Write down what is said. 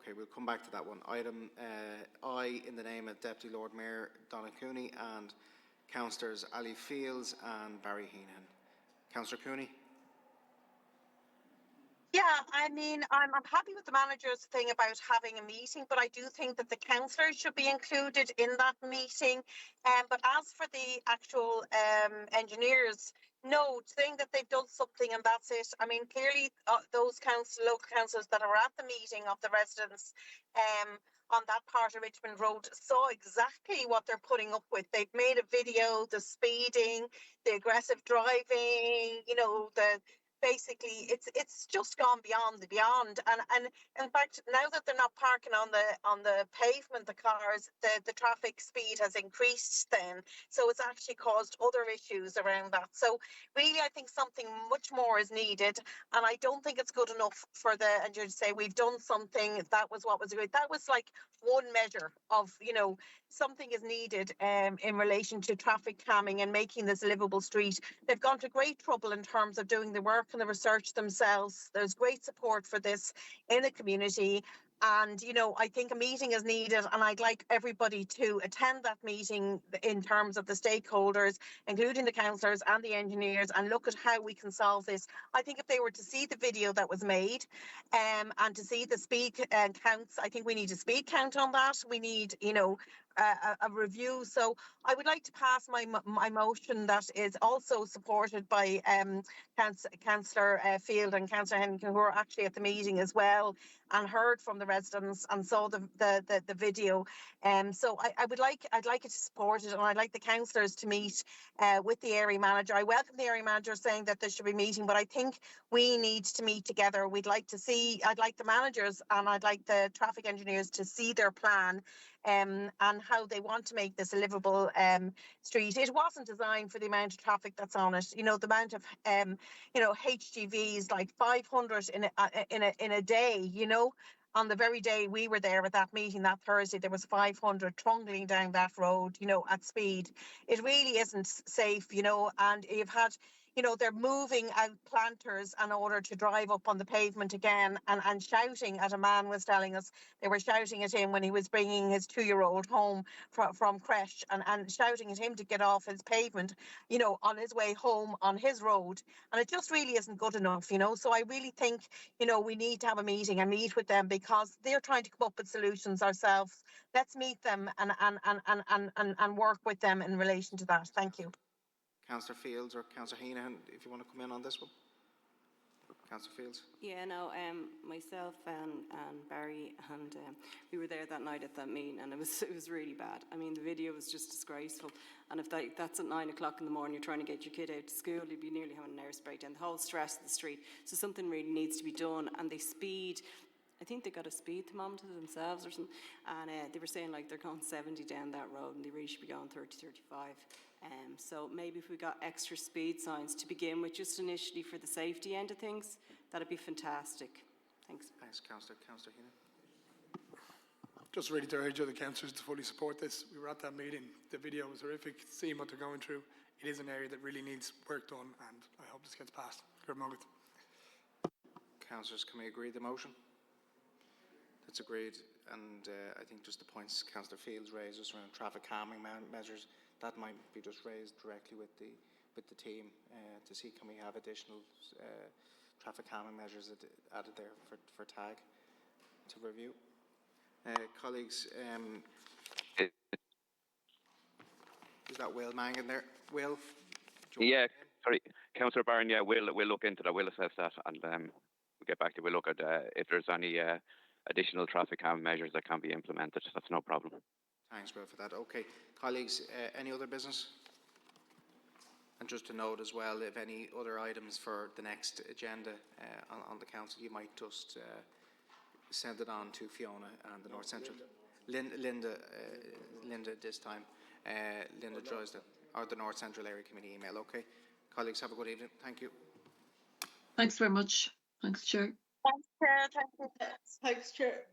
Okay, we'll come back to that one. Item I, in the name of Deputy Lord Mayor Donna Cooney and Councillors Ali Fields and Barry Heenan. Councillor Cooney. Yeah, I mean, I'm happy with the manager's thing about having a meeting, but I do think that the councillors should be included in that meeting. But as for the actual engineers, no, saying that they've done something and that's it. I mean, clearly those local councillors that are at the meeting of the residents on that part of Richmond Road saw exactly what they're putting up with. They've made a video, the speeding, the aggressive driving, you know, basically it's just gone beyond the beyond, and in fact now that they're not parking on the pavement, the cars, the traffic speed has increased then, so it's actually caused other issues around that. So really I think something much more is needed, and I don't think it's good enough for the engineer to say we've done something, that was what was agreed. That was like one measure of, you know, something is needed in relation to traffic calming and making this a livable street. They've gone to great trouble in terms of doing the work and the research themselves. There's great support for this in the community. And, you know, I think a meeting is needed, and I'd like everybody to attend that meeting in terms of the stakeholders, including the councillors and the engineers, and look at how we can solve this. I think if they were to see the video that was made and to see the speed counts, I think we need a speed count on that. We need, you know, a review. So I would like to pass my motion that is also supported by Councillor Field and Councillor Hennigan, who are actually at the meeting as well and heard from the residents and saw the video. So I'd like it to support it, and I'd like the councillors to meet with the area manager. I welcome the area manager saying that there should be a meeting, but I think we need to meet together. I'd like the managers and I'd like the traffic engineers to see their plan and how they want to make this a livable street. It wasn't designed for the amount of traffic that's on it. You know, the amount of you know, HGVs, like 500 in a day, you know. On the very day we were there at that meeting that Thursday, there was 500 trundling down that road, you know, at speed. It really isn't safe, you know, and you've had, you know, they're moving out planters in order to drive up on the pavement again and shouting at a man, was telling us. They were shouting at him when he was bringing his 2-year-old home from creche and shouting at him to get off his pavement, you know, on his way home on his road. And it just really isn't good enough, you know. So I really think, you know, we need to have a meeting and meet with them because they're trying to come up with solutions ourselves. Let's meet them and work with them in relation to that. Thank you. Councillor Fields or Councillor Heenan, if you want to come in on this one. Councillor Fields. Yeah, no, myself and Barry and we were there that night at that meeting, and it was really bad. I mean, the video was just disgraceful, and if that's at 9 o'clock in the morning, you're trying to get your kid out to school, you'd be nearly having an nervous breakdown. The whole stress of the street. So something really needs to be done, and they speed. I think they got a speed thermometer themselves or something, and they were saying like they're going 70 down that road and they really should be going 30, 35. So maybe if we got extra speed signs to begin with, just initially for the safety end of things, that'd be fantastic. Thanks. Thanks, Councillor. Councillor Heenan. Just really to urge other councillors to fully support this. We were at that meeting. The video was horrific. Seeing what they're going through, it is an area that really needs work done, and I hope this gets passed. Good moment. Councillors, can we agree with the motion? That's agreed, and I think just the points Councillor Fields raises around traffic calming measures, that might be just raised directly with the team to see can we have additional traffic calming measures added there for TAG to review. Colleagues, is that Will Mangan there? Will? Yeah, sorry, Councillor Barron. Yeah, we'll look into that. We'll assess that, and we'll get back to. We'll look at if there's any additional traffic calming measures that can be implemented. That's no problem. Thanks, Will, for that. Okay, colleagues, any other business? And just to note as well, if any other items for the next agenda on the council, you might just send it on to Fiona and the North Central. Linda this time. Linda Drysdale, or the North Central Area Committee email. Okay, colleagues, have a good evening. Thank you. Thanks very much. Thanks, Chair. Thanks, Chair. Thank you. Thanks, Chair.